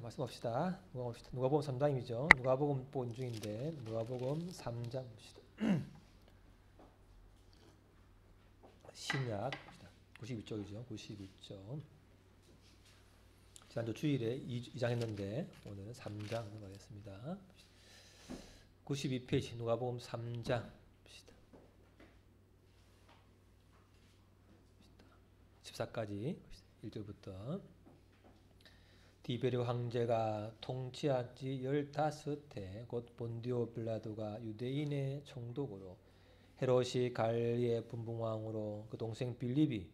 말씀합시다. 누가복음 3장이죠. 누가복음 본중인데 누가복음 3장 봅시다. 신약 92쪽이죠. 92쪽. 지난주 주일에 2장 했는데 오늘은 3장 넘어가겠습니다. 92페이지 누가복음 3장 봅시다. 14까지 1절부터 디베르 황제가 통치한 지 15해 곧 본디오 빌라도가 유대인의 총독으로 헤롯이 갈리의 분봉왕으로 그 동생 빌립이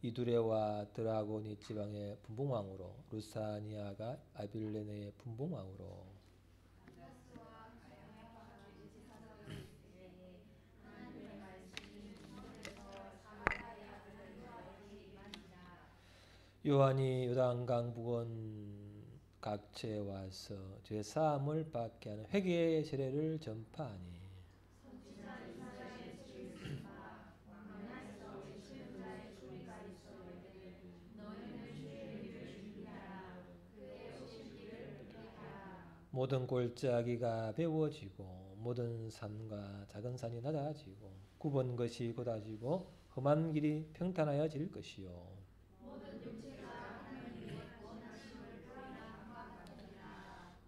이두레와 드라고니 지방의 분봉왕으로 루사니아가 아빌레네의 분봉왕으로 요한이 요단강 부근 각처에 와서 죄 사함을 받게 하는 회개의 세례를 전파하니 모든 골짜기가 배워지고 모든 산과 작은 산이 낮아지고 굽은 것이 곧아지고 험한 길이 평탄하여질 것이요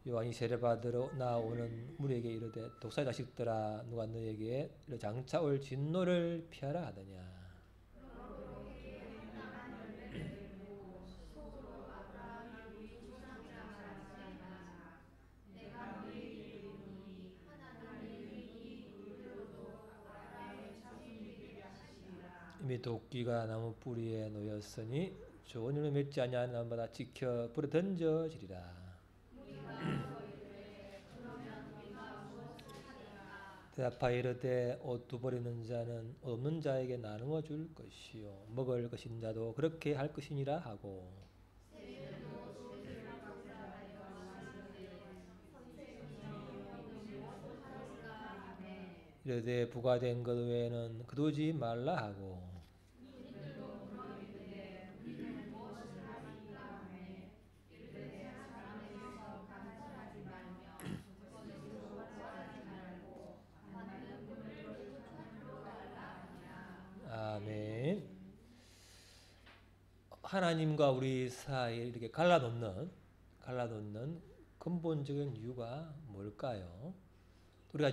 요한이 세례받으러 나오는 무리에게 이르되 독사의 자식들아 누가 너에게 장차 올 진노를 피하라 하더냐. 이미 도끼가 나무 뿌리에 놓였으니 좋은 일을 맺지 아니하는 남마다 지켜 불에 던져지리라. 대답하여 이르되 옷 두 버리는 자는 옷 없는 자에게 나누어 줄 것이요 먹을 것인 자도 그렇게 할 것이니라 하고 이르되 부과된 것 외에는 거두지 말라 하고 아멘. 하나님과 우리 사이에 이렇게 갈라놓는 근본적인 이유가 뭘까요? 우리가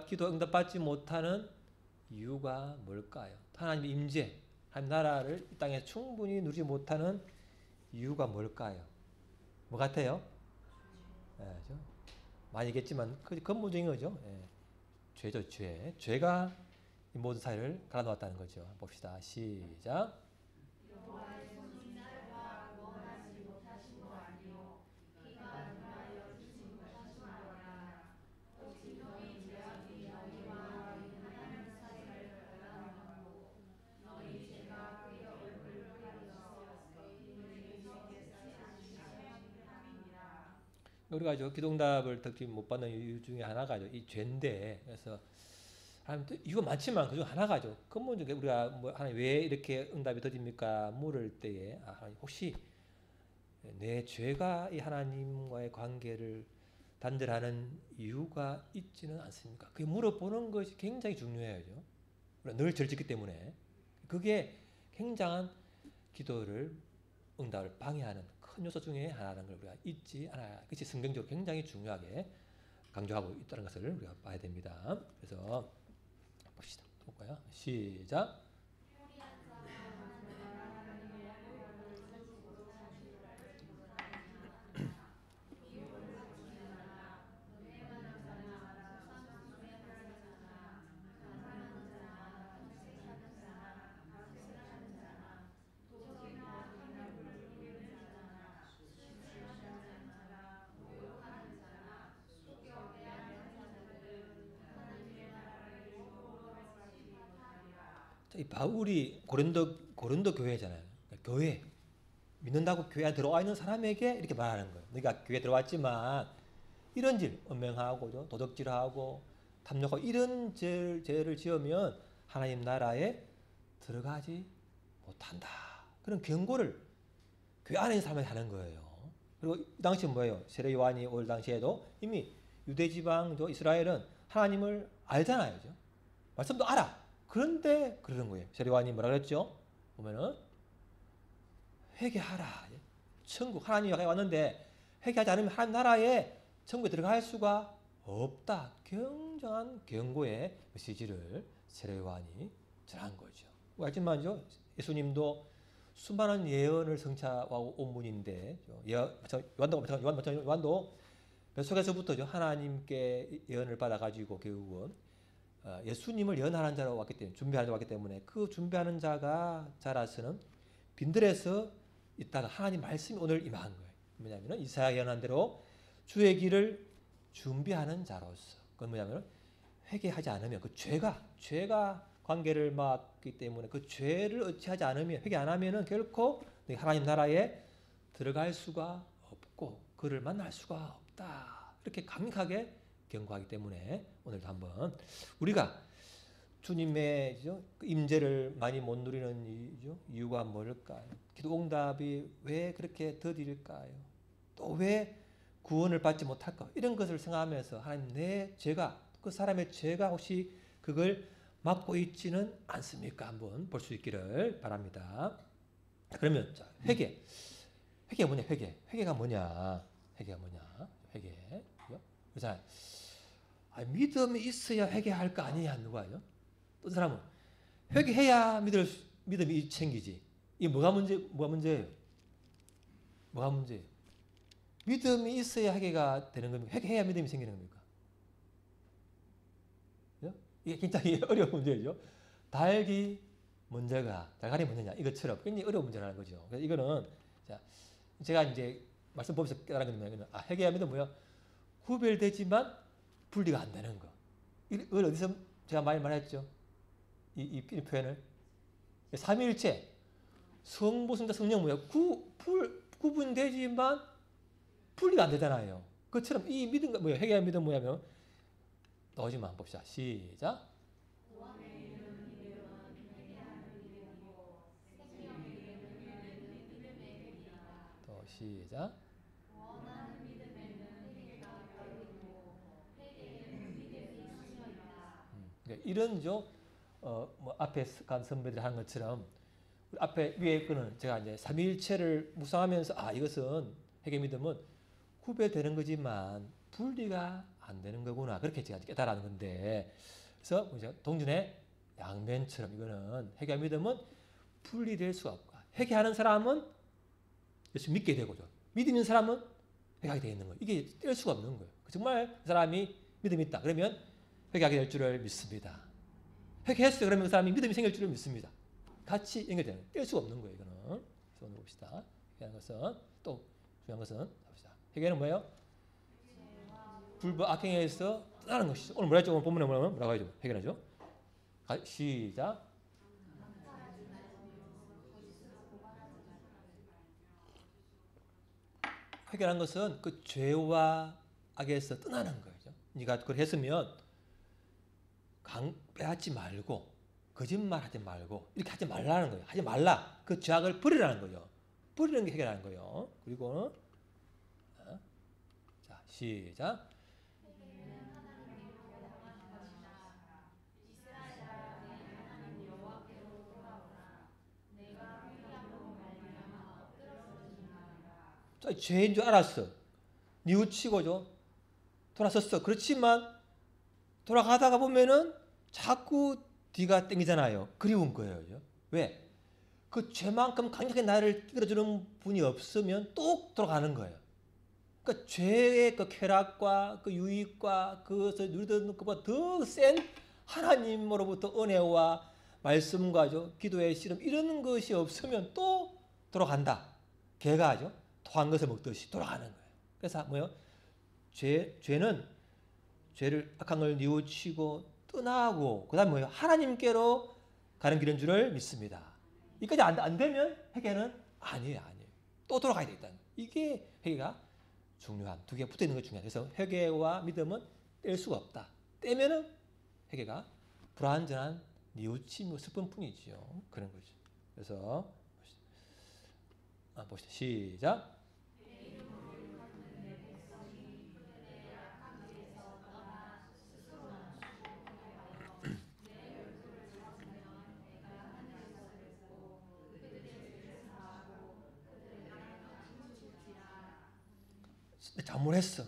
기도 응답받지 못하는 이유가 뭘까요? 하나님의 임재, 하나님 나라를 이 땅에 충분히 누리지 못하는 이유가 뭘까요? 뭐 같아요? 많이겠지만 그 근본적인 거죠. 죄죠, 죄. 죄가 이 모든 사회를 갈라놓았다는 거죠. 봅시다. 시작. 우리가 기도응답을 듣지 못 받는 이유 중에 하나가 이 죄인데, 그래서 이유가 많지만 그중 하나가죠. 근본적으로 우리가 하나님 왜 이렇게 응답이 더딥니까? 물을 때에 혹시 내 죄가 이 하나님과의 관계를 단절하는 이유가 있지는 않습니까? 그게 물어보는 것이 굉장히 중요해요. 늘 절짓기 때문에 그게 굉장한 기도를 응답을 방해하는 큰 요소 중에 하나라는 걸 우리가 잊지 않아야, 그것이 성경적으로 굉장히 중요하게 강조하고 있다는 것을 우리가 봐야 됩니다. 그래서 봅시다. 볼까요? 시작. 이 바울이 고린도 교회잖아요. 교회 믿는다고 교회에 들어와 있는 사람에게 이렇게 말하는 거예요. 네가 교회에 들어왔지만 이런 질, 음행하고 도덕질하고 탐욕하고 이런 죄를 지으면 하나님 나라에 들어가지 못한다. 그런 경고를 교회 안에 있는 사람에게 하는 거예요. 그리고 이 당시 뭐예요? 세례 요한이 올 당시에도 이미 유대 지방도 이스라엘은 하나님을 알잖아요. 그죠? 말씀도 알아. 그런데 그러는 거예요. 세례 요한이 뭐라 그랬죠? 보면은 회개하라. 천국 하나님이 왔는데 회개하지 않으면 하나님 나라에 천국에 들어갈 수가 없다. 굉장한 경고의 메시지를 세례 요한이 전한 거죠. 알지만요, 예수님도 수많은 예언을 성취하고 온 분인데 요한도 뱃속에서부터 하나님께 예언을 받아가지고 결국은 예수님을 예언하는 자로 왔기 때문에 준비하는 자로 왔기 때문에 그 준비하는 자가 자라서는 빈들에서 있다가 하나님 말씀이 오늘 임한 거예요. 뭐냐면 이사야 예언한 대로 주의 길을 준비하는 자로서 그건 뭐냐면 회개하지 않으면 그 죄가 관계를 막기 때문에 그 죄를 어찌하지 않으면 회개 안 하면은 결코 하나님 나라에 들어갈 수가 없고 그를 만날 수가 없다. 이렇게 강력하게 경고하기 때문에 오늘도 한번 우리가 주님의 임재를 많이 못 누리는 이유가 뭘까요? 기도 응답이 왜 그렇게 더딜까요? 또 왜 구원을 받지 못할까? 이런 것을 생각하면서 하나님 내 죄가 그 사람의 죄가 혹시 그걸 막고 있지는 않습니까? 한번 볼 수 있기를 바랍니다. 그러면 자, 회개가 뭐냐? 회개가 뭐냐? 회개. 그래서 믿음이 있어야 회개할 거 아니냐 누가요? 또 사람은 회개해야 믿음이 생기지. 이게 뭐가 문제예요? 믿음이 있어야 회개가 되는 겁니까? 회개해야 믿음이 생기는 겁니까? 이게 굉장히 어려운 문제죠. 달가리 먼저냐 이것처럼 굉장히 어려운 문제라는 거죠. 그래서 이거는 제가 이제 말씀 보면서 깨달은 건 뭐냐면 회개해야 믿음 뭐야? 구별되지만 분리가 안 되는 거. 이걸 어디서 제가 많이 말했죠? 이 표현을 삼위일체 성부 성자 성령 뭐야? 구분되지만 분리가 안 되잖아요. 그처럼 이 믿음과 뭐야? 회개한 믿음 뭐냐면 또지만 봅시다. 시작. 또 시작. 이런 뭐 앞에 간 선배들이 한 것처럼 앞에 위에 거는 제가 이제 삼위일체를 묵상하면서 이것은 회개 믿음은 구별되는 거지만 분리가 안 되는 거구나 그렇게 제가 깨달은 건데 그래서 동전의 양면처럼 이거는 회개 믿음은 분리될 수가 없고 회개하는 사람은 예수 믿게 되고죠. 믿는 사람은 회개하게 되어 있는 거예요. 이게 뗄 수가 없는 거예요. 정말 그 사람이 믿음이 있다. 그러면 회개하게 될 줄을 믿습니다. 회개했어요. 그러면 그 사람이 믿음이 생길 줄을 믿습니다. 같이 연결되는 거예요. 뗄 수가 없는 거예요. 이거는. 그래서 오늘 봅시다. 회개하는 것은 또 중요한 것은 봅시다. 회개는 뭐예요? 불법 악행에서 떠나는 것이죠. 오늘 뭐라 했죠? 오늘 본문에 뭐라고 하죠? 회개하죠. 시작. 회개하는 것은 그 죄와 악에서 떠나는 거죠. 네가 그걸 했으면 빼앗지 말고 거짓말하지 말고 이렇게 하지 말라는 거예요. 하지 말라. 그 죄악을 버리라는 거죠. 버리는 게 해결하는 거예요. 그리고 자 시작. 자, 죄인 줄 알았어. 뉘우치고죠. 돌아섰어. 그렇지만 돌아가다가 보면은 자꾸 뒤가 땡기잖아요. 그리운 거예요. 왜? 그 죄만큼 강력하게 나를 끌어주는 분이 없으면 또 돌아가는 거예요. 그러니까 죄의 그 쾌락과 그 유익과 그것을 누리던 것보다 더 센 하나님으로부터 은혜와 말씀과 기도의 씨름 이런 것이 없으면 또 돌아간다. 개가 토한 것을 먹듯이 돌아가는 거예요. 그래서 뭐요? 죄는 죄를 악한 걸 뉘우치고 떠나고 그다음 뭐예요? 하나님께로 가는 길인 줄을 믿습니다. 이까지 안 되면 회개는 아니에요. 또 돌아가야 되겠다. 이게 회개가 중요한 두 개 붙어 있는 게 중요해요. 그래서 회개와 믿음은 뗄 수가 없다. 떼면은 회개가 불완전한 뉘우침이 슬픈 뿐이죠. 그런 거죠. 그래서 봅시다. 시작. 잘못했어.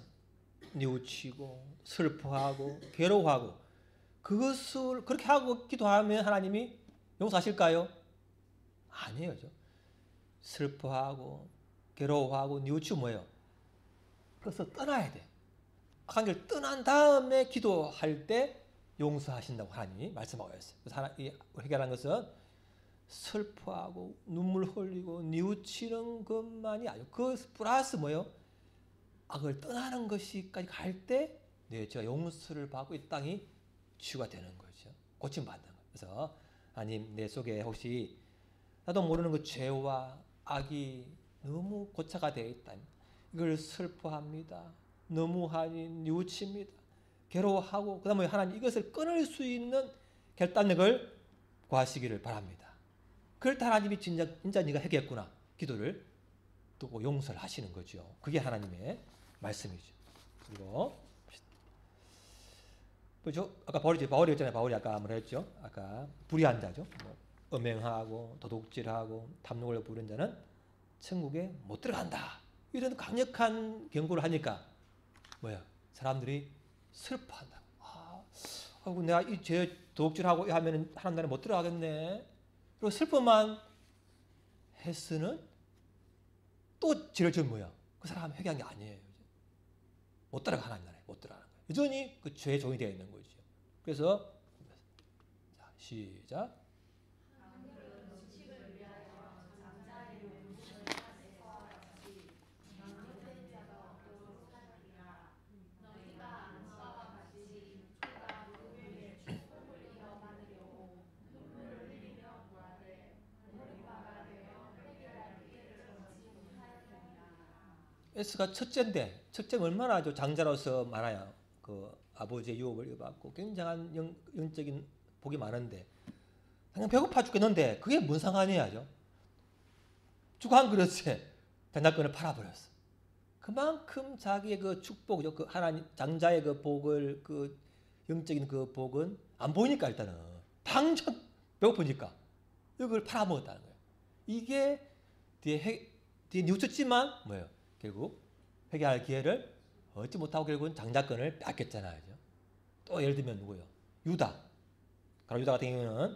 뉘우치고 슬퍼하고 괴로워하고 그것을 그렇게 하고 기도하면 하나님이 용서하실까요? 아니에요. 슬퍼하고 괴로워하고 뉘우치고 뭐예요? 그래서 떠나야 돼. 악한 길 떠난 다음에 기도할 때 용서하신다고 하나님이 말씀하고 있어요. 그래서 해결한 것은 슬퍼하고 눈물 흘리고 뉘우치는 것만이 아니고 그 플러스 뭐예요? 악을 떠나는 것이까지 갈 때 제가 용서를 받고 이 땅이 치유가 되는 거죠. 고침받는 거예요. 그래서 하나님 내 속에 혹시 나도 모르는 그 죄와 악이 너무 고착화 되어 있다. 이걸 슬퍼합니다. 너무하니 뉘우칩니다. 괴로워하고 그 다음에 하나님 이것을 끊을 수 있는 결단력을 구하시기를 바랍니다. 그럴 때 하나님이 진짜 네가 해결했구나. 기도를 또 용서를 하시는 거죠. 그게 하나님의 말씀이죠. 그리고 아까 바울이었잖아요. 바울이 아까 뭐라 했죠? 아까 불의한 자죠. 음행하고 도둑질하고 탐욕을 부리는 자는 천국에 못 들어간다. 이런 강력한 경고를 하니까 뭐야? 사람들이 슬퍼한다. 아이고 내가 이 죄 도둑질하고 하면은 하나님 나라에 못 들어가겠네. 그리고 슬퍼만 했으는 또 죄를 지은 뭐야? 그 사람 회개한 게 아니에요. 못 들어가 하나님 나라에 못 들어가는 거예요. 여전히 그 죄의 종이 되어 있는 거죠. 그래서 자, 시작. S가 첫째인데 첫째는 얼마나 장자로서 많아요. 그 아버지의 유업을 받고 굉장한 영적인 복이 많은데 그냥 배고파 죽겠는데 그게 뭔 상관이야죠. 죽어 한 그릇에 장자권을 팔아버렸어. 그만큼 자기의 그 축복이죠. 그 하나님 장자의 그 복을 그 영적인 그 복은 안 보이니까 일단은 당장 배고프니까 이걸 팔아먹었다는 거예요. 이게 뒤에 뉘우쳤지만 뭐예요? 결국 회개할 기회를 얻지 못하고 결국은 장자권을 뺏겼잖아요. 또 예를 들면 누구요? 유다. 유다 같은 경우는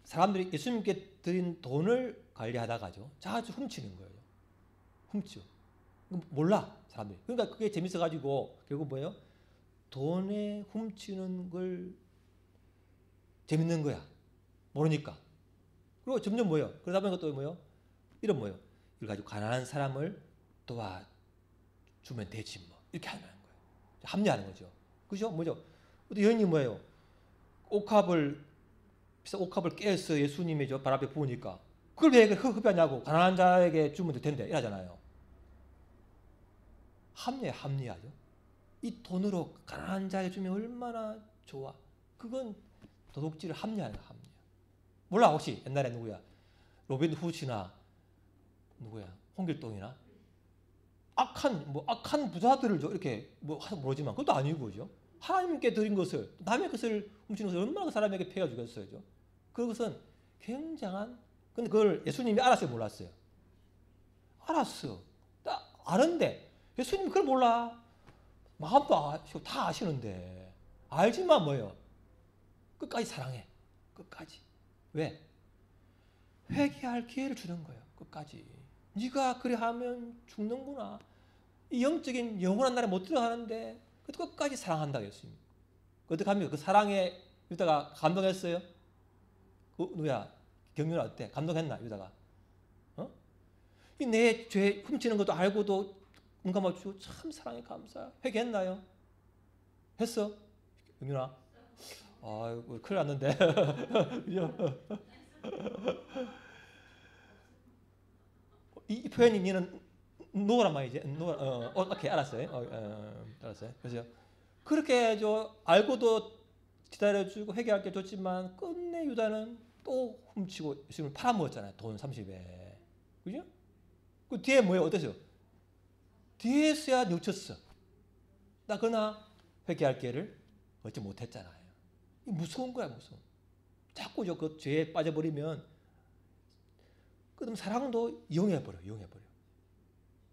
사람들이 예수님께 드린 돈을 관리하다가죠. 자주 훔치는 거예요. 훔쳐. 몰라 사람들이. 그러니까 그게 재밌어가지고 결국 뭐예요? 돈에 훔치는 걸 재밌는 거야. 모르니까. 그리고 점점 뭐예요? 그러다 보니까 또 뭐예요? 이런 뭐예요? 이걸 가지고 가난한 사람을 도와주면 되지 뭐. 이렇게 하는 거예요. 합리하는 거죠. 그죠? 뭐죠? 또 여인이 뭐예요? 비싼 옥합을 깨서 예수님의 발 앞에 부으니까 그걸 왜 흡입하냐고. 가난한 자에게 주면 될 텐데. 이러잖아요. 합리하죠. 이 돈으로 가난한 자에게 주면 얼마나 좋아. 그건 도둑질을 합리하는 거야. 합리야. 몰라 혹시 옛날에 누구야? 로빈 후시나 누구야? 홍길동이나 악한 부자들을 이렇게 모르지만 그것도 아니고 그죠? 하나님께 드린 것을 남의 것을 훔치는 것을 얼마나 그 사람에게 폐해 주겠어요. 그것은 굉장한. 근데 그걸 예수님이 알았어요, 몰랐어요? 알았어. 아는데 예수님 그걸 몰라. 마음도 아시고 다 아시는데 알지만 뭐예요? 끝까지 사랑해. 끝까지. 왜? 회개할 기회를 주는 거예요. 끝까지. 네가 그래 하면 죽는구나. 이 영적인 영원한 나라에 못 들어가는데 끝까지 사랑한다 예수님. 어떻게 합니까? 그 사랑에 유다가 감동했어요? 누구야? 경륜은 어때? 감동했나 유다가? 이 내 죄 훔치는 것도 알고도 응감해 주고 참 사랑에 감사. 회개했나요? 했어? 경륜아? 아이고 큰일 났는데. 이 표현이 니는 노란 말이지. 오케이 알았어요. 알았어요. 그래서 그렇게 알고도 기다려주고 회개할 게 좋지만 끝내 유다는 또 훔치고 예수님을 팔아먹었잖아요. 돈 30에. 그죠? 그 뒤에 뭐예요? 어떠세요? 뒤에서야 뉘우쳤어. 그러나 회개할 기회를 얻지 못했잖아요. 무서운 거야, 무서워. 자꾸 그 죄에 빠져버리면 그다음 사랑도 이용해버려.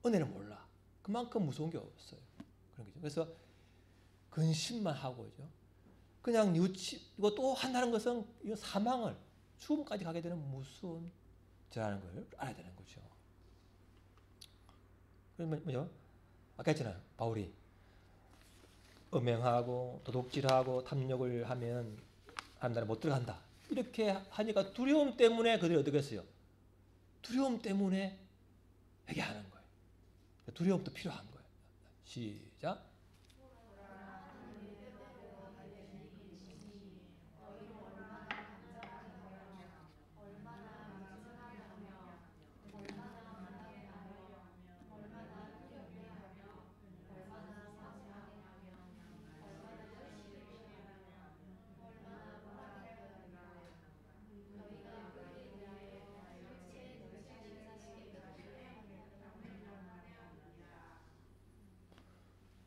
은혜는 몰라. 그만큼 무서운 게 없어요. 그런 거죠. 그래서 근심만 하고죠. 그냥 이거 또 한다는 것은 이 사망을 죽음까지 가게 되는 무서운 죄라는 걸 알아야 되는 거죠. 그러면 뭐죠? 아까 했잖아요. 바울이 음행하고 도둑질하고 탐욕을 하면 하나님 나라에 못 들어간다. 이렇게 하니까 두려움 때문에 그들이 어떻게 했어요? 두려움 때문에 회개하는 거예요. 두려움도 필요한 거예요. 시작.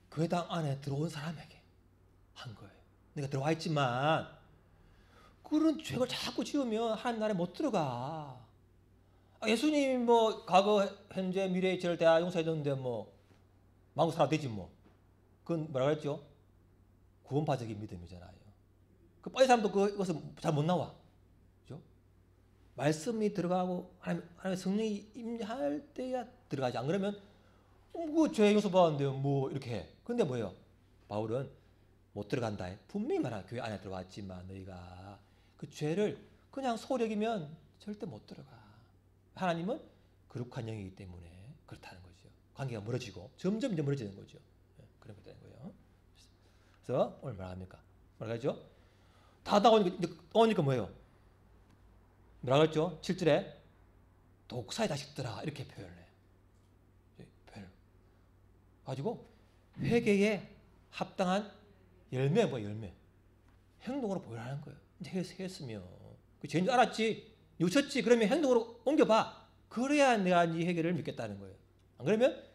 그 당 안에 들어온 사람에게 한 거예요. 내가 들어와 있지만 그런 죄를 자꾸 지으면 하나님 나라에 못 들어가. 예수님이 뭐 과거, 현재, 미래의 죄를 다 용서해 줬는데 뭐 마음껏 살아도 되지 뭐. 그건 뭐라 그랬죠? 구원파적인 믿음이잖아요. 그 빠진 사람도 그것을 잘 못 나와. 그죠? 말씀이 들어가고 하나님의 성령이 임할 때야 들어가지. 안 그러면 그 죄 용서 받았는데 뭐 이렇게 해. 근데 뭐예요? 바울은 못 들어간다. 분명히 말하는 교회 안에 들어왔지만 너희가 그 죄를 그냥 소력이면 절대 못 들어가. 하나님은 거룩한 영이기 때문에 그렇다는 거죠. 관계가 멀어지고 점점 이제 멀어지는 거죠. 그런 거 되는 거예요. 그래서 오늘 뭐라 그러죠? 다 오니까 뭐예요? 뭐라 그랬죠? 7절에 독사의 자식들아 이렇게 표현을 해요. 가지고 회개에 합당한 열매 열매 행동으로 보여라는 거예요. 이제 했으면 그 죄인 줄 알았지, 놓쳤지. 그러면 행동으로 옮겨봐. 그래야 내가 네 회개를 믿겠다는 거예요. 안 그러면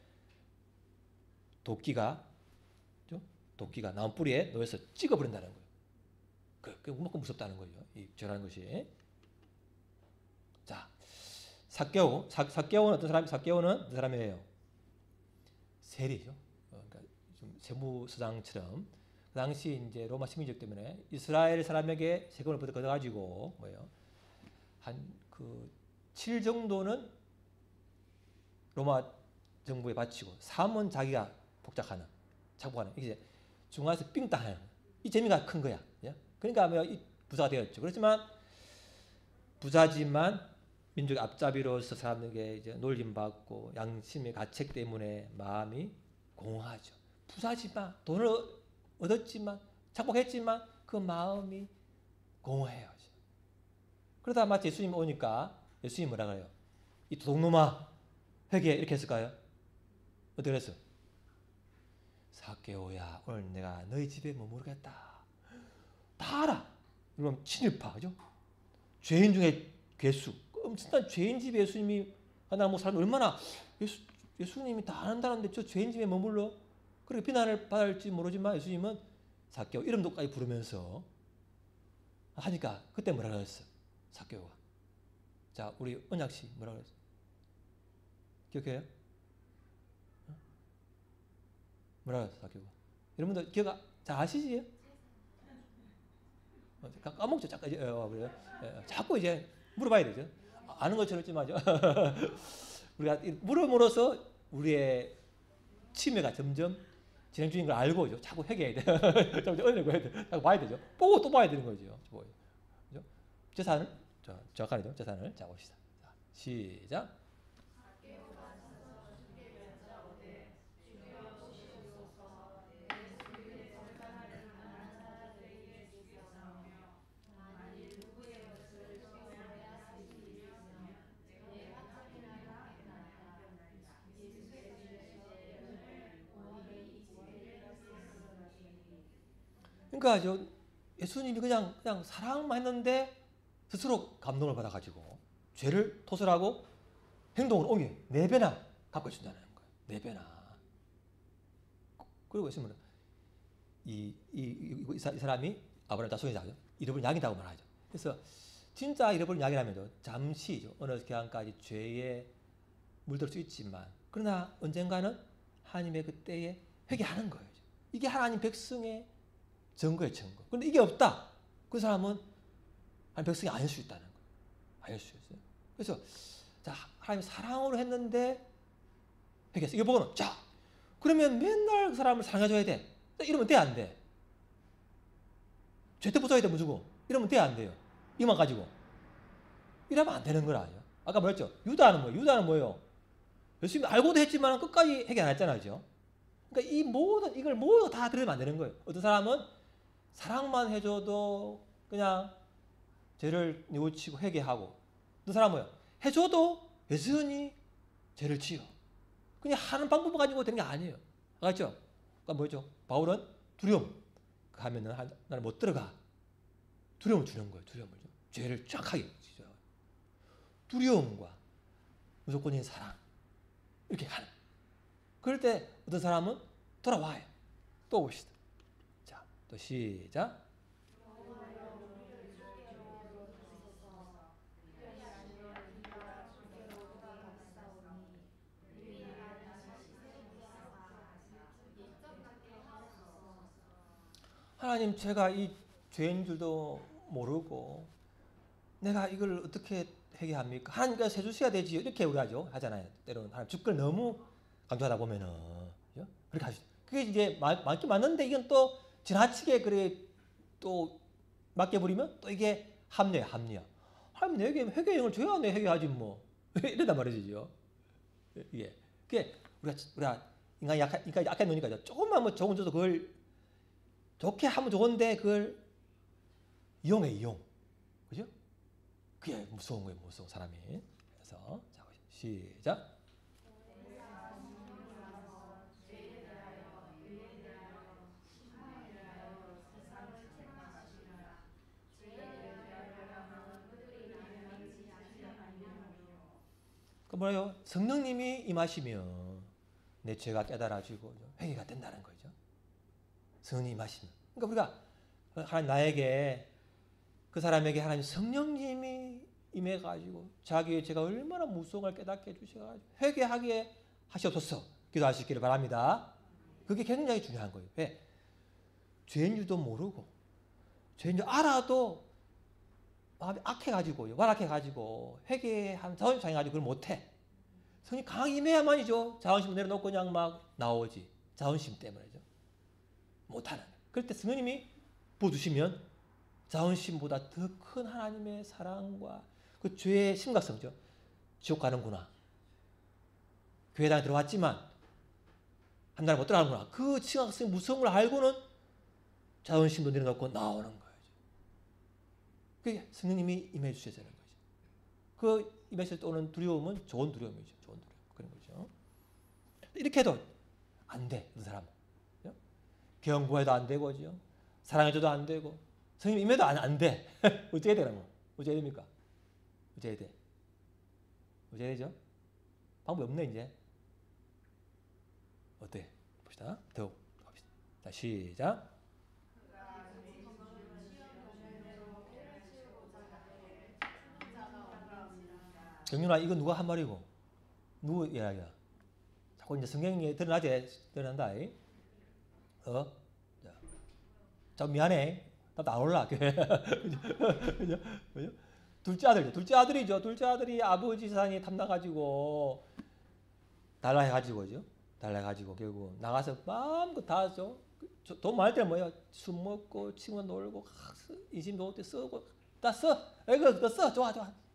도끼가 나무 뿌리에 놓여서 찍어버린다는 거예요. 그만큼 무섭다는 거죠. 이 죄라는 것이. 자, 삭개오는 어떤 사람이? 삭개오는 어떤 사람이에요? 세리죠. 그러니까 좀 세무서장처럼 그 당시 이제 로마 식민지 때문에 이스라엘 사람에게 세금을 걷어가지고 뭐예요? 한 그 7 정도는 로마 정부에 바치고 3은 자기가 착복하는 이게 중간에서 삥 따는 이 재미가 큰 거야. 그러니까 뭐 부자가 되었죠. 그렇지만 부자지만 민족의 앞잡이로서 사람에게 이제 놀림받고 양심의 가책 때문에 마음이 공허하죠. 부자지만 돈을 얻었지만 착복했지만 그 마음이 공허해요. 그러다 마치 예수님 오니까 예수님이 뭐라 그래요? 이 도둑놈아 회개 이렇게 했을까요? 어떻게 했어요? 삭개오야 오늘 내가 너희 집에 머무르겠다. 다 알아. 그럼 친일파 그죠? 죄인 중에 괴수. 엄청난 죄인 집에 예수님이 뭐 사람 얼마나 예수님이 다 안다는데 저 죄인 집에 머물러? 그렇게 비난을 받을지 모르지만 예수님은 삭개오 이름도까지 부르면서 하니까 그때 뭐라 그랬어? 삭개오가. 자, 우리 은약씨 뭐라 그랬어? 기억해요? 뭐라 그랬어? 삭개오가. 여러분들 기억 잘 아시지? 까먹죠. 자꾸 이제 물어봐야 되죠. 아는 것처럼 했지만 우리가 물음으로써 우리의 치매가 점점 진행 중인 걸 알고 자꾸 회개해야 돼. 자꾸 봐야 되죠. 보고 또 봐야 되는 거죠. 그죠? 제사는 정확하죠. 제사를 자 봅시다. 자, 시작. 그러니까 예수님이 그냥 사랑만 했는데 스스로 감동을 받아가지고 죄를 토설하고 행동을 옮겨 4배나 갚아준다는 거예요. 4배나. 그리고 예수님은 이 사람이 아브라함 자손이죠. 잃어버린 양이라고 말하죠. 그래서 진짜 잃어버린 양이라면 잠시 어느 기간까지 죄에 물들 수 있지만 그러나 언젠가는 하나님의 그때에 회개하는 거예요. 이게 하나님 백성의 증거예요, 증거. 그런데 이게 없다. 그 사람은 하나님 백성이 아닐 수 있다는 거예요. 아닐 수 있어요. 그래서 자, 하나님 사랑으로 했는데 회개했어. 이거 보고는 자, 그러면 맨날 그 사람을 사랑해줘야 돼. 이러면 돼, 안 돼? 죄대 붙어야 돼, 무조건. 이러면 돼, 안 돼요? 이만 가지고. 이러면 안 되는 거라. 아까 뭐였죠? 유다는 뭐예요? 유다는 뭐예요? 열심히 알고도 했지만 끝까지 회개 안 했잖아요. 그러니까 이걸 모두 다 들으면 안 되는 거예요. 어떤 사람은 사랑만 해줘도 그냥 죄를 뉘우치고 회개하고, 어떤 사람은 뭐예요? 해줘도 여전히 죄를 지어. 그냥 하는 방법을 가지고 되는 게 아니에요. 알겠죠? 그러니까 뭐죠? 바울은 두려움. 하면은 나는 못 들어가. 두려움을 주는 거예요. 두려움을. 죄를 정확하게 지죠. 두려움과 무조건적인 사랑. 이렇게 가는. 그럴 때 어떤 사람은 돌아와요. 또 봅시다. 자, 또 시작. 하나님, 제가 이 죄인 줄도 모르고 내가 이걸 어떻게 회개합니까? 하나님께서 해주셔야 되지. 이렇게 우리가 하잖아요. 때로는 하나님 주권을 너무 강조하다 보면은 그죠? 그렇게 하시죠. 그게 이제 맞긴 맞는데 이건 또 지나치게 그래 또 맡겨버리면 또 이게 합리야, 합리야. 하나님 내게 회개형을 줘야 내 회개하지 뭐. 이런단 말이죠. 이게 그게 우리가 인간이 약한 노니까 조금만 뭐 조금 줘도 그걸 좋게 하면 좋은데 그걸 이용. 그죠? 그게 무서운 거예요, 무서운 사람이. 그래서 자, 시작. 그 뭐예요? 성령님이 임하시면 내 죄가 깨달아지고 회개가 된다는 거죠. 성령님이 임하시면. 그러니까 우리가 하나님 나에게 그 사람에게 하나님 성령님이 임해가지고 자기의 죄가 얼마나 무서운 걸 깨닫게 해주셔가지고 회개하게 하시옵소서 기도하시기를 바랍니다. 그게 굉장히 중요한 거예요. 왜? 죄인 줄도 모르고 죄인 줄 알아도 마음이 악해가지고 완악해가지고 회개한 자존심 상해가지고 그걸 못해. 성령이 강하게 임해야만이죠. 자존심 내려놓고 그냥 막 나오지. 자존심 때문에죠. 못하는. 그럴 때 성령님이 부어주시면 자존심보다 더 큰 하나님의 사랑과 그 죄의 심각성이죠. 지옥 가는구나. 교회당에 들어왔지만 한 달 못 들어가는구나. 그 심각성 무서운 걸 알고는 자존심도 내려놓고 나오는 거예요. 그게 성령님이 임해 주셔야 되는 거죠. 그 임하실 때 오는 두려움은 좋은 두려움이죠. 좋은 두려움. 그런 거죠. 이렇게 해도 안 돼. 그 사람은. 경고해도 안 되고, 사랑해줘도 안 되고, 성령 임해도 안 돼. 어째야 되나? 어째야 됩니까? 어째야 돼? 어째야 되죠? 방법이 없네, 이제. 어때? 봅시다. 더 갑시다. 자, 시작. 정윤아, 이거 누가 한 말이고? 누구 이야기야? 자꾸 이제 성경에 드러난다. 자, 미안해. 나 안 올라. 둘째 아들이죠. 둘째 아들이 아버지 세상에 탐나가지고 달라해가지고죠. 달라해가지고 결국 나가서 마음껏 다 하죠. 돈 많을 때는 뭐야? 술 먹고 친구 놀고 이집 놓을 때 쓰고 다 써. 이거 너 써. 좋아.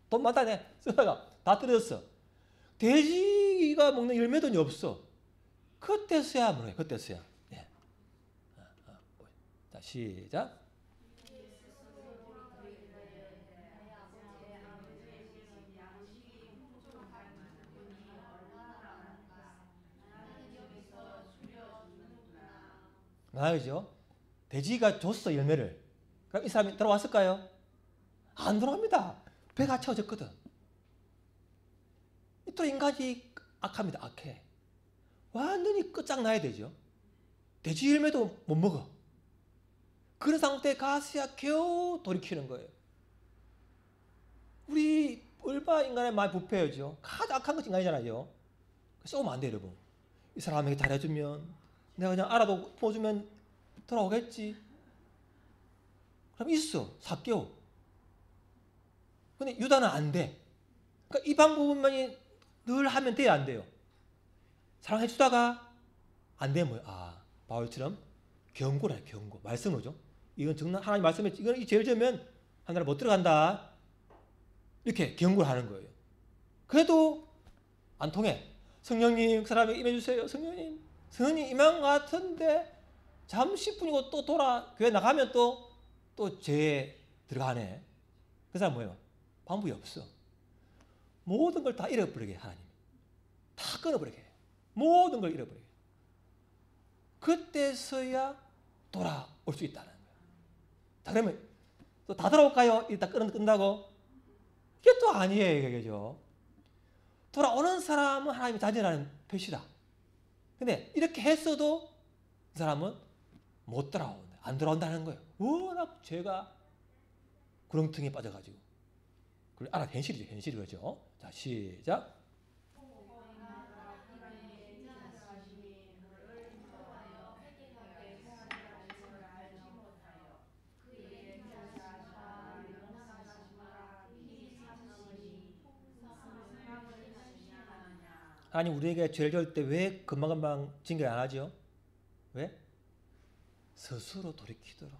돈 많다 내. 쓰다가 다 떨어졌어. 돼지가 먹는 열매돈이 없어. 그때 써야 뭐래? 그때 써야. 네. 자, 시작. 나아죠. 돼지가 줬어 열매를. 그럼 이 사람이 들어왔을까요? 안 들어옵니다. 배가 채워졌거든. 또 인간이 악합니다. 악해. 완전히 끝장나야 되죠. 돼지 열매도 못 먹어. 그런 상태에 가서야 겨우 돌이키는 거예요. 우리 얼마 인간의 많이 부패하죠. 가장 악한 것이 인간이잖아요. 쏘면 안 돼요, 여러분. 이 사람에게 잘해주면 내가 그냥 알아도 품어주면 돌아오겠지. 그럼 있어. 4개월. 근데 유다는 안 돼. 그러니까 이 방법만이 늘 하면 돼야 안 돼요. 사랑해주다가 안 되면 바울처럼 경고를 해요. 경고. 말씀으로죠. 이건 정말 하나님 말씀에 이건 이 죄를 지으면 하나님 못 들어간다. 이렇게 경고를 하는 거예요. 그래도 안 통해. 성령님 그 사람에게 임해주세요. 성령님 임한 것 같은데 잠시 뿐이고 또 교회 나가면 또 죄에 들어가네. 그 사람 뭐예요? 방법이 없어. 모든 걸 다 잃어버리게 하나님. 다 끊어버리게 해요. 모든 걸 잃어버리게 해요. 그때서야 돌아올 수 있다는 거예요. 자, 그러면 또 다 돌아올까요? 이따 끝나고? 이게 또 아니에요. 이게죠. 돌아오는 사람은 하나님이 자진하는 표시다. 근데 이렇게 했어도 그 사람은 못 돌아온다. 안 돌아온다는 거예요. 워낙 죄가 구렁텅이에 빠져가지고. 그걸 현실이죠. 현실이 그렇죠. 자, 시작. 아니 우리에게 죄를 지을 때 왜 금방금방 징계를 안 하죠? 왜? 스스로 돌이키도록,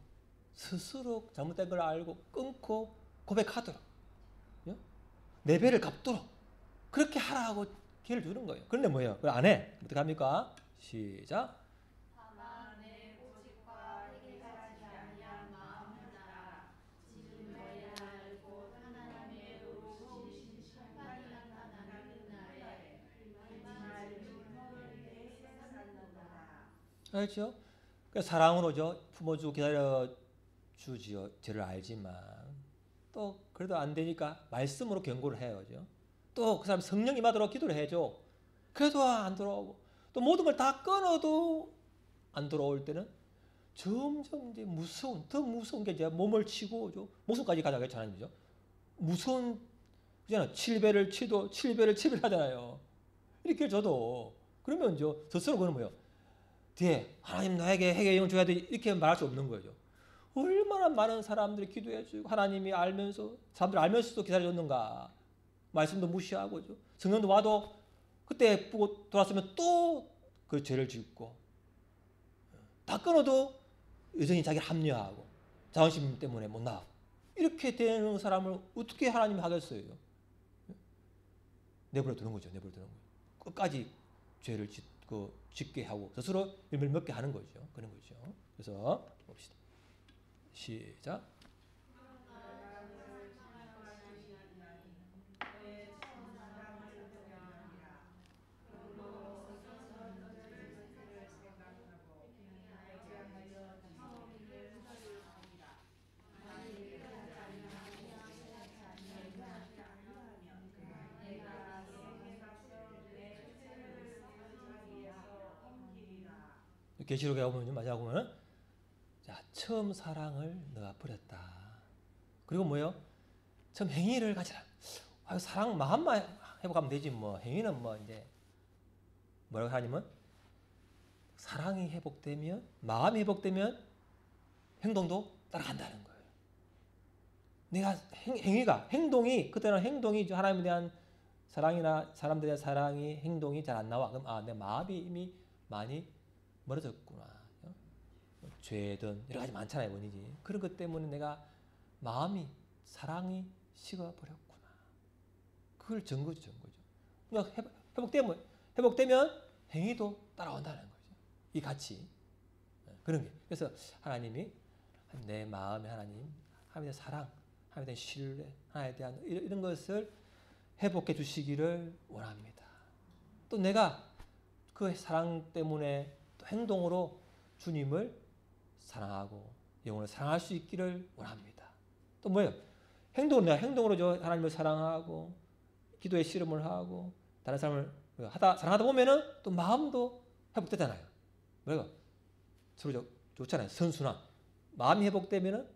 스스로 잘못된 걸 알고 끊고 고백하도록, 내 배를 갚도록 그렇게 하라고 기회를 주는 거예요. 그런데 뭐예요? 그걸 안 해. 어떻게 합니까? 시작. 알죠? 그러니까 사랑으로죠. 품어주고 기다려주지요. 죄를 알지만 또 그래도 안 되니까 말씀으로 경고를 해요. 또 그 사람 성령 임하도록 기도를 해줘. 그래도 안 돌아오고 또 모든 걸 다 끊어도 안 돌아올 때는 점점 이제 더 무서운 게 이제 몸을 치고 목숨까지 가져가겠죠. 하나님이죠. 무서운 그잖아요. 7배를 치도 7배를 7배를 하잖아요. 이렇게 줘도 그러면 스스로 그는 뭐예요? 뒤에 하나님 나에게 회개의 영을 줘야 돼 이렇게 말할 수 없는 거죠. 얼마나 많은 사람들이 기도해주고 하나님이 사람들 알면서도 기다려줬는가. 말씀도 무시하고 성령도 와도 그때 보고 돌았으면 또 그 죄를 짓고 다 끊어도 여전히 자기를 합리화하고 자존심 때문에 못 나와. 이렇게 되는 사람을 어떻게 하나님이 하겠어요? 내버려 두는 거죠. 내버려 두는 거예요. 끝까지 죄를 짓게 하고 스스로 열매를 맺게 하는 거죠. 그런 거죠. 그래서 봅시다. 시작. 계시록에 보면 마지막 보면은 자, 처음 사랑을 너가 버렸다. 그리고 뭐요? 처음 행위를 가지라. 사랑 마음만 회복하면 되지 뭐 행위는 뭐 이제 뭐라고 하냐면 사랑이 회복되면 마음이 회복되면 행동도 따라간다는 거예요. 내가 행동이 그때는 행동이 하나님에 대한 사랑이나 사람들에 대한 사랑이 행동이 잘 안 나와. 그럼 내 마음이 이미 많이 멀어졌구나. 죄든 여러 가지 많잖아요. 원인이. 그런 것 때문에 내가 사랑이 식어버렸구나. 그걸 증거죠. 그러니까 회복되면 행위도 따라온다는 거죠. 이 가치. 그런 게. 그래서 하나님이 내 마음의 하나님에 대한 사랑, 하나님에 대한 신뢰, 하나님에 대한 이런 것을 회복해 주시기를 원합니다. 또 내가 그 사랑 때문에 또 행동으로 주님을 사랑하고 영혼을 사랑할 수 있기를 원합니다. 또 뭐예요? 내가 행동으로 하나님을 사랑하고 기도에 씨름을 하고 다른 사람을 사랑하다 보면은 또 마음도 회복되잖아요. 뭐예요? 서로 좋잖아요. 선순환. 마음이 회복되면은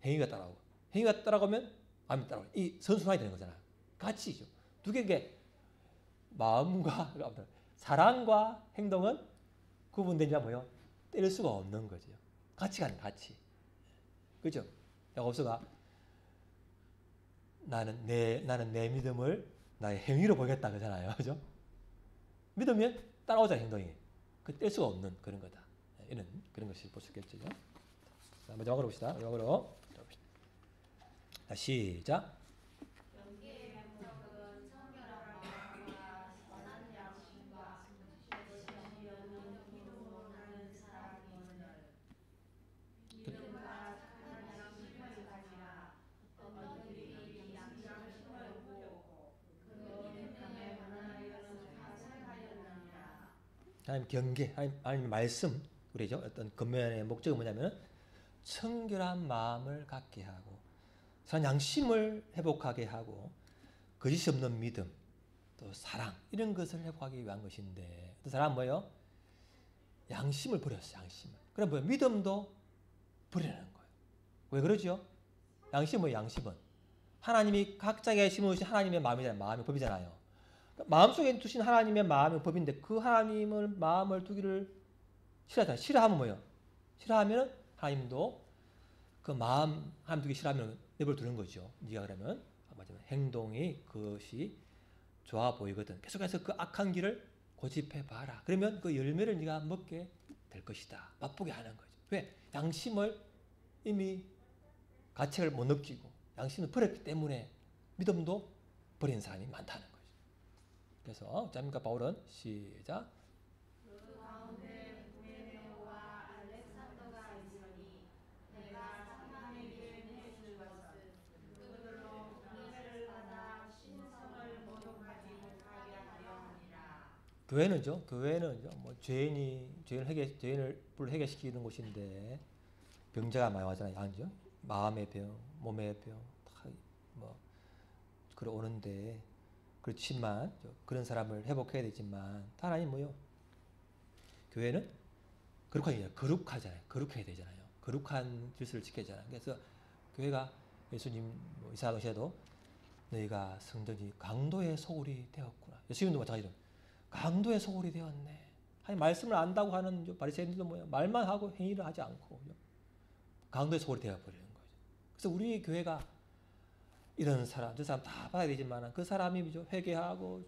행위가 따라오고 행위가 따라가면 마음이 따라오고 이 선순환이 되는 거잖아요. 같이죠. 두 개인 게 마음과 사랑과 행동은 구분되냐 뭐요? 뗄 수가 없는 거죠. 같이 가는 같이. 그죠? 야고보서가 나는 내 믿음을 나의 행위로 보겠다 그러잖아요. 그죠? 믿으면 따라오자 행동이. 그 뗄 수가 없는 그런 거다. 이런 그런 것을 볼 수 있겠죠. 자, 마지막으로 봅시다. 마지막으로. 자, 시작. 하나님 경계, 하나님 말씀, 그러죠. 어떤 근면의 목적은 뭐냐면 청결한 마음을 갖게 하고 선 양심을 회복하게 하고 거짓이 없는 믿음, 또 사랑 이런 것을 회복하기 위한 것인데 그 사람은 뭐예요? 양심을 버렸어요. 양심을. 그럼 뭐예요? 믿음도 버리는 거예요. 왜 그러죠? 양심은 뭐예요? 양심은 하나님이 각자에게 심으신 하나님의 마음이잖아요. 마음의 법이잖아요. 마음속에 두신 하나님의 마음의 법인데 그 하나님을 마음을 두기를 싫어하잖아요. 싫어하면 뭐예요? 싫어하면 하나님도 그 마음 하나님 두기 싫어하면 내버려 두는 거죠. 네가 그러면 행동이 그것이 좋아 보이거든. 계속해서 그 악한 길을 고집해 봐라. 그러면 그 열매를 네가 먹게 될 것이다. 맛보게 하는 거죠. 왜? 양심을 이미 가책을 못 느끼고 양심을 버렸기 때문에 믿음도 버린 사람이 많다는 거죠. 그래서 자입니까 바울은 시작. 그 가운데 후메네오와 알렉산더가 있으니 내가 사람에게 내줄 것은 그들로 은혜를 받아 신성을 모독하지 못하게 하려 함이라. 교회는요 뭐 죄인을 불 해결시키는 곳인데 병자가 많이 와잖아요. 아니죠? 마음의 병, 몸의 병 다 뭐 그러 오는데 그렇지만 그런 사람을 회복해야 되지만 하나님 뭐요? 교회는 거룩하잖아요. 거룩해야 되잖아요. 거룩한 질서를 지켜야 되잖아요. 그래서 교회가 예수님 이사가셔도 너희가 성전이 강도의 소굴이 되었구나. 예수님도 마찬가지로 강도의 소굴이 되었네. 하나님 말씀을 안다고 하는 바리새인들도 뭐야? 말만 하고 행위를 하지 않고 강도의 소굴이 되어버리는 거죠. 그래서 우리 교회가 이런 사람, 저 사람 다 받아야 되지만 그 사람이 회개하고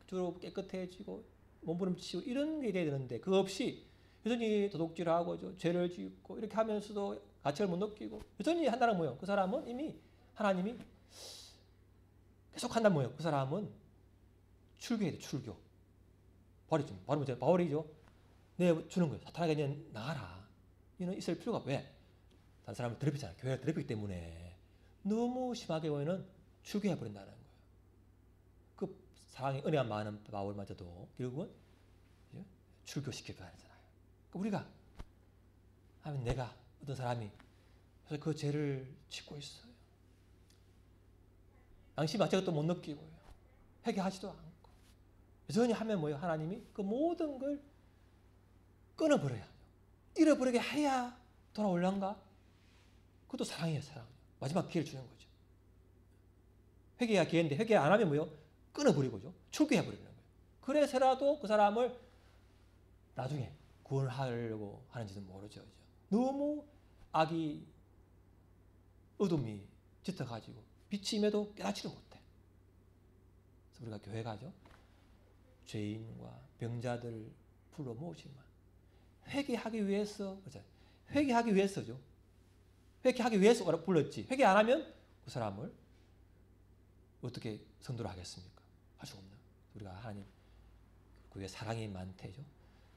주로 깨끗해지고 몸부림치고 이런 게 돼야 되는데 그거 없이 여전히 도둑질하고 죄를 짓고 이렇게 하면서도 가책을 못 느끼고 여전히 한다는 뭐예요? 그 사람은 이미 하나님이 계속 한다는 뭐예요? 그 사람은 출교해야 돼. 출교. 바울이죠. 내 주는 거예요. 사탄에게 그냥 나가라. 이는 있을 필요가 왜? 다른 사람을 더럽히잖아요. 교회가 더럽히기 때문에 너무 심하게 보면 출교해버린다는 거예요. 그 사랑의 은혜가 많은 바울마저도 결국은 출교시켜줘야 하잖아요. 우리가 하면 내가 어떤 사람이 그래서 그 죄를 짓고 있어요. 양심 자체가 또 못 느끼고요. 회개하지도 않고 여전히 하면 뭐예요? 하나님이 그 모든 걸 끊어버려야 잃어버리게 해야 돌아올란가? 그것도 사랑이에요. 사랑. 마지막 기회를 주는 거죠. 회개가 기회인데 회개 안 하면 뭐요? 끊어버리고죠. 출교해버리는 거예요. 그래서라도 그 사람을 나중에 구원하려고 하는지는 모르죠. 너무 악이 어둠이 짙어가지고 빛이 임해도 깨닫지를 못해. 그래서 우리가 교회 가죠. 죄인과 병자들을 불러 모으지만 회개하기 위해서 회개하기 위해서죠. 회개하기 위해서 불렀지. 회개 안 하면 그 사람을 어떻게 선도를 하겠습니까? 할 수 없는. 우리가 하나님 그의 사랑이 많대죠.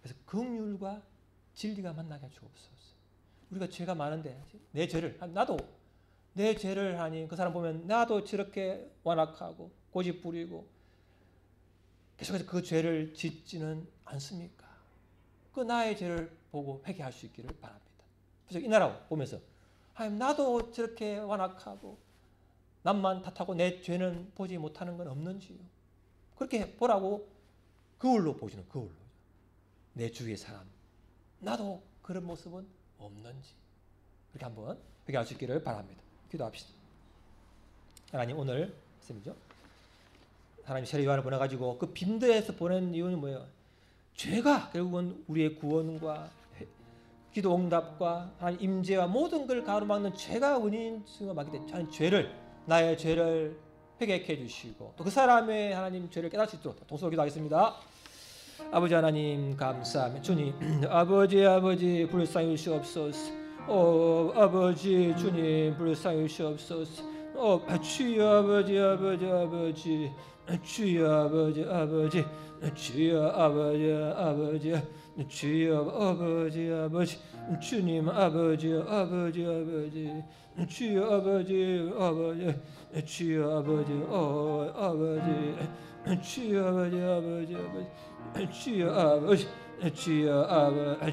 그래서 긍휼과 진리가 만나게 주옵소서. 우리가 죄가 많은데 내 죄를 나도 내 죄를 하니 그 사람 보면 나도 저렇게 완악하고 고집 부리고 계속해서 그 죄를 짓지는 않습니까? 그 나의 죄를 보고 회개할 수 있기를 바랍니다. 그래서 이 나라 보면서 하나님 나도 저렇게 완악하고 남만 탓하고 내 죄는 보지 못하는 건 없는지요. 그렇게 보라고 거울로 보시는 거울로. 내 주위의 사람 나도 그런 모습은 없는지 그렇게 한번 회개할 수 있기를 바랍니다. 기도합시다. 하나님 오늘 말씀이죠. 하나님 세례 요한을 보내가지고 그 빈들에서 보낸 이유는 뭐예요? 죄가 결국은 우리의 구원과 기도 응답과 하나님 임재와 모든 걸 가로막는 죄가 원인인 것을 맞기 때문에 하나님 죄를 나의 죄를 회개케 해주시고 또 그 사람의 하나님 죄를 깨달을 수 있도록 동서로 기도하겠습니다. 아버지 하나님 감사합니다. 주님 아버지 불쌍히 주옵소서. 아버지 주님 불쌍히 주옵소서. 주여 아버지 주여 아버지 주여 아버지 주여 아버지 주님 아버지 주여 아버지 주여 아버지 주여 아버지 주여 아버지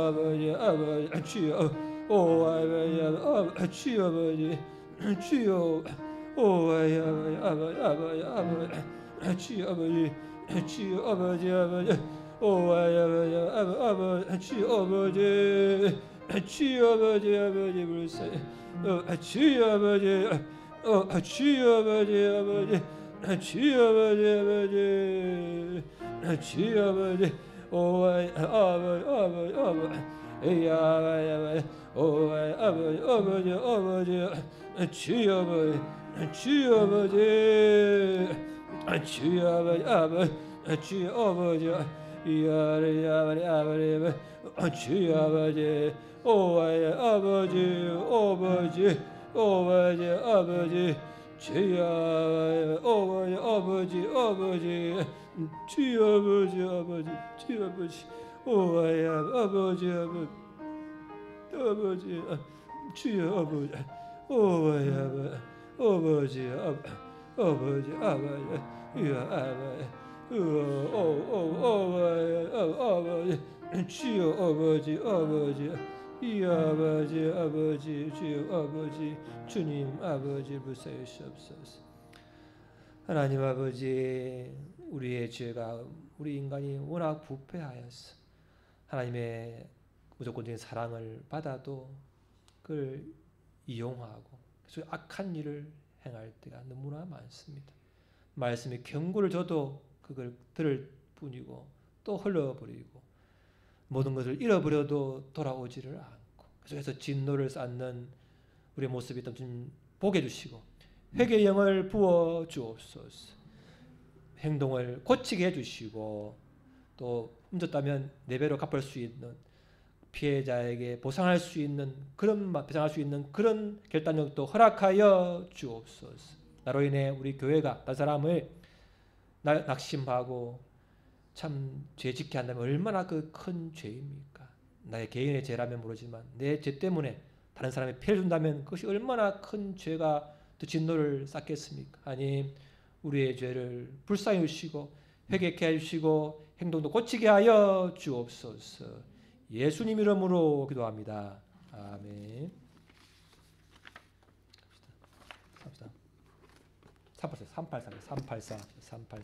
주여 아버지 주여 오 아버지 주여 아버지 주여 오 아버지 주여 아버지 주여 아버지 오 아버지 주여 아버지 주여 아버지 불쌍히 주여 아버지 주여 아버지 주여 아버지 주여 아버지 오 아버지 에야 오 아버지 주여 아버지 주여 아버지 주여 아버지 주여 아버지 아버지 주여 아버지 오 아버지 주여 아버지 주여 아버지 오 아버지 주여 아버지 오 아버지 주여 아버지 이 아버지 주여 아버지 주님 아버지 불쌍히 주옵소서. 하나님 아버지 우리의 죄가 우리 인간이 워낙 부패하여서 하나님의 무조건적인 사랑을 받아도 그걸 이용하고 그래서 악한 일을 행할 때가 너무나 많습니다. 말씀이 경고를 줘도 그걸 들을 뿐이고 또 흘러버리고 모든 것을 잃어버려도 돌아오지를 않고 그래서 진노를 쌓는 우리의 모습이 좀 보게 해주시고 회개의 영을 부어 주옵소서. 행동을 고치게 해주시고 또 훔쳤다면 4배로 갚을 수 있는 피해자에게 보상할 수 있는 배상할 수 있는 그런 결단력도 허락하여 주옵소서. 나로 인해 우리 교회가 다른 사람을 낙심하고 참 죄짓게 한다면 얼마나 그 큰 죄입니까? 나의 개인의 죄라면 모르지만 내 죄 때문에 다른 사람의 피해를 준다면 그것이 얼마나 큰 죄가 또 진노를 쌓겠습니까? 하나님 우리의 죄를 불쌍히 여기시고 회개케 해주시고 행동도 고치게 하여 주옵소서. 예수님 이름으로 기도합니다. 아멘. 384